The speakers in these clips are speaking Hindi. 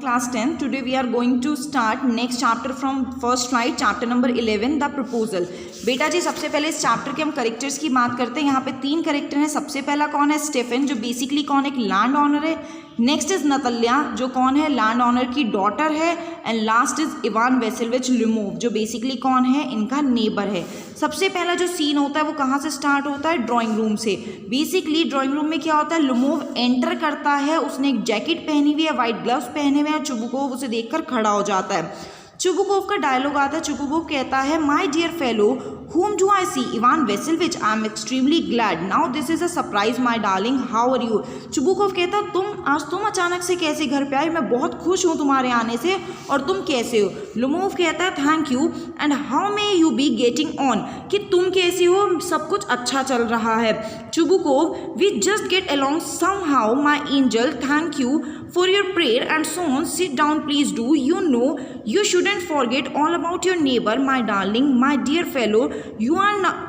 class 10. Today we are going to start next chapter from first slide, chapter number 11, the proposal. बेटा जी सबसे पहले इस चैप्टर के हम करेक्टर्स की बात करते हैं. यहाँ पे 3 करेक्टर हैं. सबसे पहला कौन है? स्टेफन, जो बेसिकली कौन, एक लैंड ऑनर है. नेक्स्ट इज नतल्या, जो कौन है, लैंड ऑनर की डॉटर है. एंड लास्ट इज इवान वेसिलविच लिमोव, जो बेसिकली कौन है, इनका नेबर है. सबसे पहला जो सीन होता है वो कहाँ से स्टार्ट होता है? ड्राइंग रूम से. बेसिकली ड्राइंग रूम में क्या होता है, लिमोव एंटर करता है. उसने एक जैकेट पहनी हुई है, वाइट ग्लव्स पहने हुए हैं. चुबुकोव उसे देखकर खड़ा हो जाता है. चुबुकोव का डायलॉग आता है. चुबुकोव कहता है, my dear fellow, whom do I see? Ivan Vasilevich, I am extremely glad. Now this is a surprise, my darling. How are you? Chubukov कहता, तुम अचानक से कैसे घर पे आए? मैं बहुत खुश हूँ तुम्हारे आने से, और तुम कैसे हो? लिमोव कहता है, thank you. And how may you be getting on, कि तुम कैसे हो? सब कुछ अच्छा चल रहा है. Chubukov, we just get along somehow my angel. Thank you for your prayer and so on. Sit down please do. You know you shouldn't forget all about your neighbor, my darling, my dear fellow. You are not,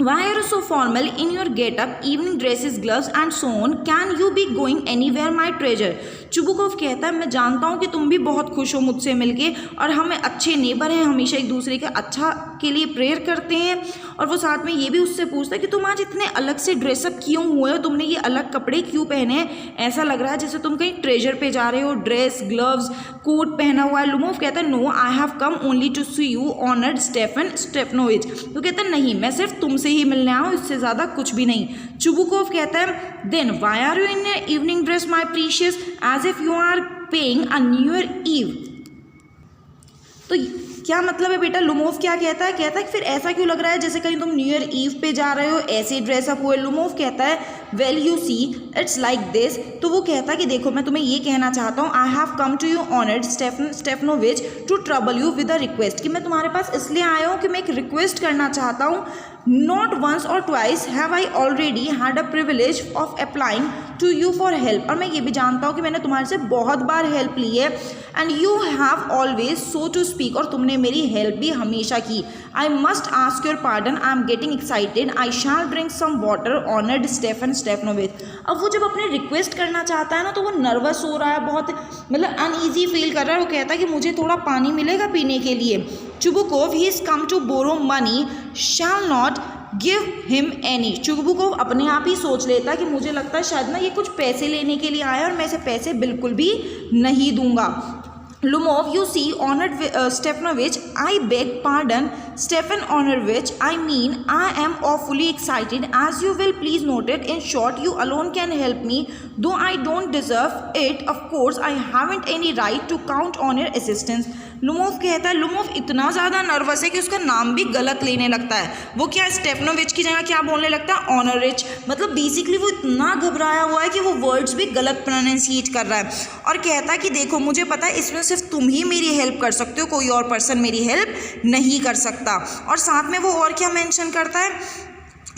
why are you so formal in your get-up, evening dresses, gloves and so on? Can you be going anywhere, my treasure? Chubukov कहता है, मैं जानता हूँ कि तुम भी बहुत खुश हो मुझसे मिलके, और हम अच्छे नेबर हैं, हमेशा एक दूसरे के अच्छा के लिए प्रेयर करते हैं. और वो साथ में ये भी उससे पूछता है कि तुम आज इतने अलग से ड्रेसअप क्यों हुए हो, तुमने ये अलग कपड़े क्यों पहने हैं? ऐसा लग रहा है जैसे तुम कहीं ट्रेजर पे जा रहे हो. ड्रेस, ग्लव्स, कोट पहना हुआ है. लिमोव कहता है, no, I have come only to see you honoured Stepan Stepanovich. तो कहता है, नहीं, मैं सिर्फ तुमसे ही मिलने आया हूँ, इससे ज़्यादा कुछ भी नहीं. चुबुकोव कहता है, then why are you in evening dress my precious, as if you are paying a new year eve. तो क्या मतलब है बेटा? लिमोव क्या कहता है कि फिर ऐसा क्यों लग रहा है जैसे कहीं तुम न्यू ईयर ईव पे जा रहे हो, ऐसे ड्रेसअप हुए. लिमोव कहता है, well you see it's like this. तो वो कहता है कि देखो, मैं तुम्हें ये कहना चाहता हूँ, I have come to you honoured Stepanovich to trouble you with a request, कि मैं तुम्हारे पास इसलिए आया हूँ कि मैं एक रिक्वेस्ट करना चाहता हूँ. Not once or twice have I already had a privilege of applying to you for help. और मैं ये भी जानता हूँ कि मैंने तुम्हारे से बहुत बार हेल्प ली है. And you have always so to speak, और तुमने मेरी हेल्प भी हमेशा की. I must ask your pardon. I am getting excited. I shall drink some water. Honored Stefan Stefanovic. अब वो जब अपने रिक्वेस्ट करना चाहता है ना, तो वो नर्वस हो रहा है, बहुत मतलब अनईजी फील कर रहा है. वो कहता है कि मुझे थोड़ा पानी मिलेगा पीने के लिए. Chubukov, he is come to borrow money, shall not give him any. Chubukov अपने आप ही सोच लेता है कि मुझे लगता है शायद ना ये कुछ पैसे लेने के लिए आया, और मैं इसे पैसे बिल्कुल भी नहीं दूंगा. Lumov, you see, honored Stefanovich, I beg pardon, Stefan Honorovich, I mean, I am awfully excited, as you will please note it. In short, you alone can help me, though I don't deserve it. Of course, I haven't any right to count on your assistance. लुमोव कहता है, लुमोव इतना ज़्यादा नर्वस है कि उसका नाम भी गलत लेने लगता है. वो क्या, स्टेफनोविच की जगह क्या बोलने लगता है? ऑनरिच. मतलब बेसिकली वो इतना घबराया हुआ है कि वो वर्ड्स भी गलत प्रोनाउंसिएट कर रहा है. और कहता है कि देखो, मुझे पता है इसमें सिर्फ तुम ही मेरी हेल्प कर सकते हो, कोई और पर्सन मेरी हेल्प नहीं कर सकता. और साथ में वो और क्या मेंशन करता है,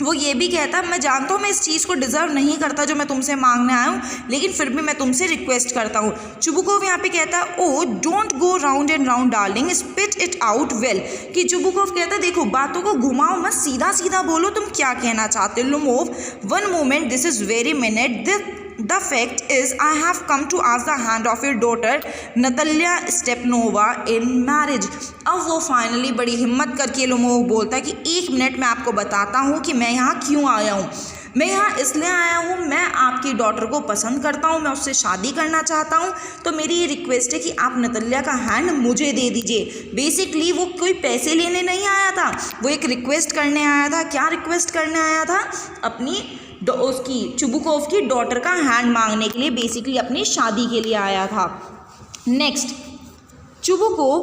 वो ये भी कहता है, मैं जानता हूँ मैं इस चीज़ को डिज़र्व नहीं करता जो मैं तुमसे मांगने आया हूँ, लेकिन फिर भी मैं तुमसे रिक्वेस्ट करता हूँ. चुबुकोव यहाँ पे कहता है, oh don't go round and round darling, spit it out well. कि चुबुकोव कहता है, देखो बातों को घुमाओ मत, सीधा सीधा बोलो तुम क्या कहना चाहते हो. Lomov, one moment, this is very minute. The fact is, I have come to ask the hand of your daughter Natalia Stepanova in marriage. अब वो फाइनली बड़ी हिम्मत करके लिमोव बोलता है कि 1 मिनट में आपको बताता हूँ कि मैं यहाँ क्यों आया हूँ. मैं यहाँ इसलिए आया हूँ, मैं आपकी डॉटर को पसंद करता हूँ, मैं उससे शादी करना चाहता हूँ. तो मेरी ये रिक्वेस्ट है कि आप नतल्या का हैंड मुझे दे दीजिए. बेसिकली वो कोई पैसे लेने नहीं आया था, वो एक रिक्वेस्ट करने आया था. क्या रिक्वेस्ट करने आया था? अपनी उसकी चुबुकोव की डॉटर का हैंड मांगने के लिए, बेसिकली अपनी शादी के लिए आया था. Next, Chubukov,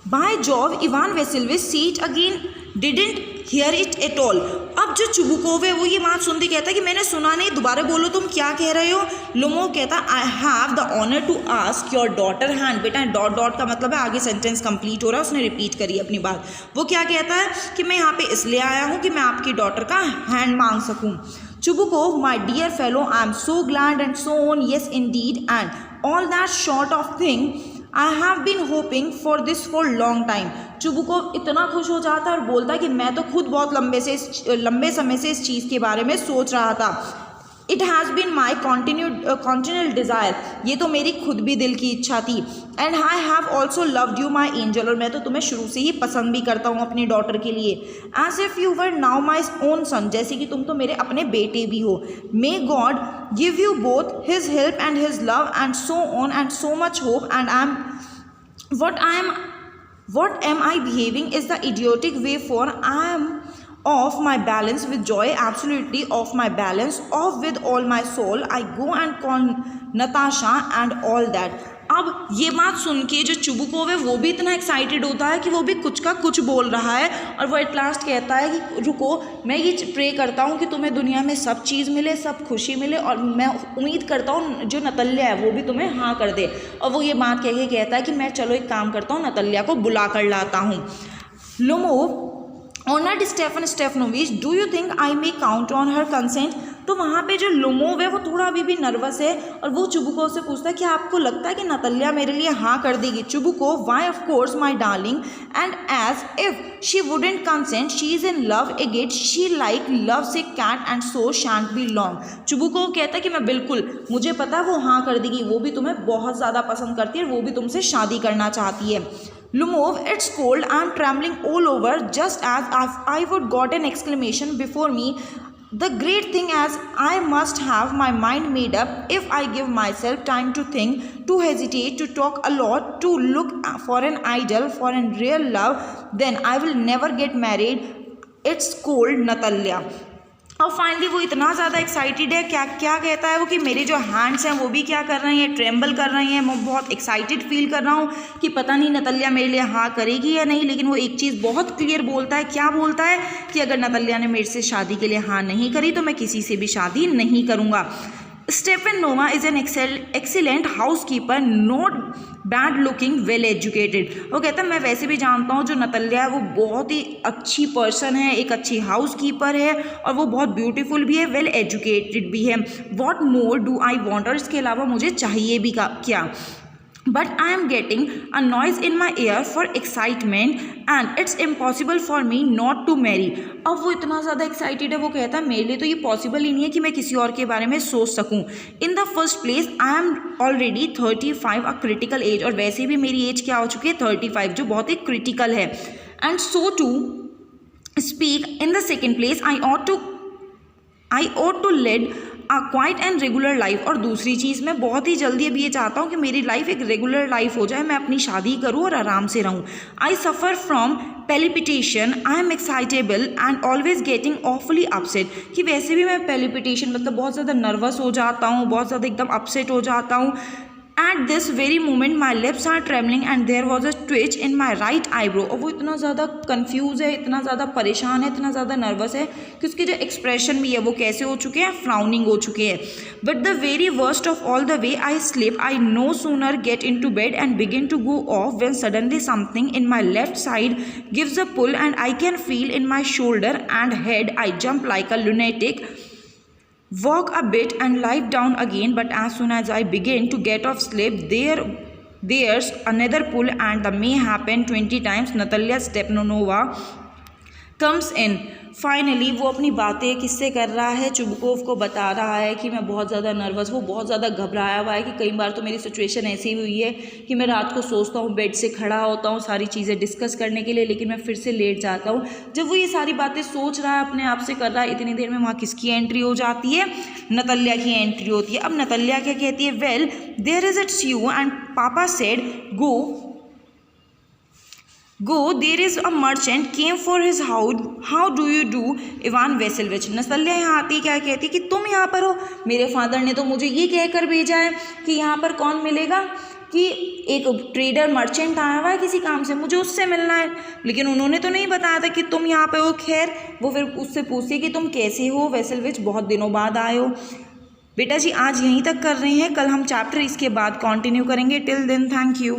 by job, Ivan Vasilevich seat again didn't hear it at all. अब जो चुबुकोव है वो ये बात सुनते कहता है कि मैंने सुना नहीं, दोबारा बोलो तुम क्या कह रहे हो. लिमोव कहता है, I have the honour to ask your daughter hand. बेटा डॉट डॉट का मतलब है आगे सेंटेंस कंप्लीट हो रहा है, उसने रिपीट करी अपनी बात. वो क्या कहता है कि मैं यहाँ पे इसलिए आया हूँ कि मैं आपकी डॉटर का हैंड मांग सकूँ. Chubukov, my dear fellow, I am so glad and so on, yes indeed, and all that sort of thing. I have been hoping for this for long time. Chubukov इतना खुश हो जाता है और बोलता है कि मैं तो खुद बहुत लंबे समय से इस चीज़ के बारे में सोच रहा था. It has been my continual desire, ये तो मेरी खुद भी दिल की इच्छा थी। And I have also loved you my angel, और मैं तो तुम्हें शुरू से ही पसंद भी करता हूँ अपनी डॉटर के लिए। As if you were now my own son, जैसे कि तुम तो मेरे अपने बेटे भी हो। May God give you both his help and his love and so on and so much hope and what am I behaving is the idiotic way, for I am off my balance with joy, absolutely off my balance, off with all my soul. I go and call Natasha and all that. अब ये बात सुन के जो चुबुकोव है वो भी इतना एक्साइटेड होता है कि वो भी कुछ का कुछ बोल रहा है, और वो एट लास्ट कहता है कि रुको, मैं ये प्रे करता हूँ कि तुम्हें दुनिया में सब चीज़ मिले, सब खुशी मिले, और मैं उम्मीद करता हूँ जो नतल्या है वो भी तुम्हें हाँ कर दे। और वो ये बात कह के कहता है कि मैं चलो एक काम करता हूँ, नतल्या को बुला कर लाता हूँ। Lomov honoured Stepan Stepanovich, do you think I may count on her consent. तो वहाँ पे जो लुमोव है वो थोड़ा अभी भी नर्वस है, और वो चुबुकोव से पूछता है कि आपको लगता है कि नतल्या मेरे लिए हाँ कर देगी। Chubukov, why of course my darling, and as if she wouldn't consent, she is in love again, she like loves a cat and so shan't be long. Chubukov कहता है कि मैं बिल्कुल, मुझे पता है वो हाँ कर देगी, वो भी तुम्हें बहुत ज़्यादा पसंद करती है, वो भी तुमसे शादी करना चाहती है। Lumov, it's cold, I'm trembling all over, just as I would got an exclamation before me. The great thing is I must have my mind made up. If I give myself time to think, to hesitate, to talk a lot, to look for an idol, for a real love, then I will never get married. It's cold, Natalya. और फाइनली वो इतना ज़्यादा एक्साइटेड है, क्या क्या कहता है वो कि मेरे जो हैंड्स हैं वो भी क्या कर रहे हैं, ट्रेम्बल कर रहे हैं, मैं बहुत एक्साइटेड फील कर रहा हूँ कि पता नहीं नतल्या मेरे लिए हाँ करेगी या नहीं। लेकिन वो एक चीज़ बहुत क्लियर बोलता है, क्या बोलता है कि अगर नतल्या ने मेरे से शादी के लिए हाँ नहीं करी तो मैं किसी से भी शादी नहीं करूँगा। Stepanovna is an excellent housekeeper, not bad looking, well educated. वो कहता है मैं वैसे भी जानता हूँ जो नतल्या है वो बहुत ही अच्छी पर्सन है, एक अच्छी हाउस कीपर है, और वो बहुत ब्यूटीफुल भी है, वेल एजुकेटेड भी है। What more do I want, और इसके अलावा मुझे चाहिए भी क्या। But I am getting a noise in my ear for excitement and it's impossible for me not to marry. अब वो इतना ज़्यादा एक्साइटेड है, वो कहता है मेरे लिए तो ये पॉसिबल ही नहीं है कि मैं किसी और के बारे में सोच सकूं। In the first place I am already 35, a critical age, और वैसे भी मेरी एज क्या हो चुकी है 35, जो बहुत ही क्रिटिकल है। And so to speak in the second place I ought to lead a quiet and regular life, और दूसरी चीज़ मैं बहुत ही जल्दी अभी ये चाहता हूँ कि मेरी लाइफ एक रेगुलर लाइफ हो जाए, मैं अपनी शादी करूँ और आराम से रहूँ। I suffer from palpitation, I am excitable and always getting awfully upset, कि वैसे भी मैं पैलिपिटेशन मतलब बहुत ज़्यादा नर्वस हो जाता हूँ, बहुत ज़्यादा एकदम अपसेट हो जाता हूँ। At this very moment my lips are trembling and there was a twitch in my right eyebrow। और वो इतना ज़्यादा कंफ्यूज है, इतना ज़्यादा परेशान है, इतना ज़्यादा नर्वस है कि उसके जो एक्सप्रेशन भी है वो कैसे हो चुके हैं, फ्राउनिंग हो चुके हैं। But the very worst of all, the way I sleep, I no sooner get into bed and begin to go off when suddenly something in my left side gives a pull and I can feel in my shoulder and head. I jump like a lunatic, walk a bit and lie down again, but as soon as I begin to get off sleep, there's another pull and the may happen 20 times. Natalia Stepanova comes in. Finally वो अपनी बातें किससे कर रहा है, चुबुकोव को बता रहा है कि मैं बहुत ज़्यादा नर्वस, वो बहुत ज़्यादा घबराया हुआ है कि कई बार तो मेरी सिचुएशन ऐसी हुई है कि मैं रात को सोचता हूँ, बेड से खड़ा होता हूँ सारी चीज़ें डिस्कस करने के लिए, लेकिन मैं फिर से लेट जाता हूँ। जब वो ये सारी बातें सोच रहा है, अपने आप से कर रहा है, इतनी देर में वहाँ किसकी एंट्री हो जाती है, नतल्या की एंट्री होती है। अब नतल्या क्या कहती है, well there is it's you and papa said Go, there is a merchant came for his house. How do you do, Ivan Vasilevich? नतल्या यहाँ आती क्या कहती कि तुम यहाँ पर हो, मेरे फादर ने तो मुझे ये कहकर भेजा है कि यहाँ पर कौन मिलेगा, कि एक ट्रेडर मर्चेंट आया हुआ है किसी काम से, मुझे उससे मिलना है। लेकिन उन्होंने तो नहीं बताया था कि तुम यहाँ पे हो। खैर वो फिर उससे पूछती कि तुम कैसे हो वेसेलविच, बहुत दिनों बाद आए हो। बेटा जी आज यहीं तक कर रहे हैं, कल हम चैप्टर इसके बाद कंटिन्यू करेंगे। Till then thank you.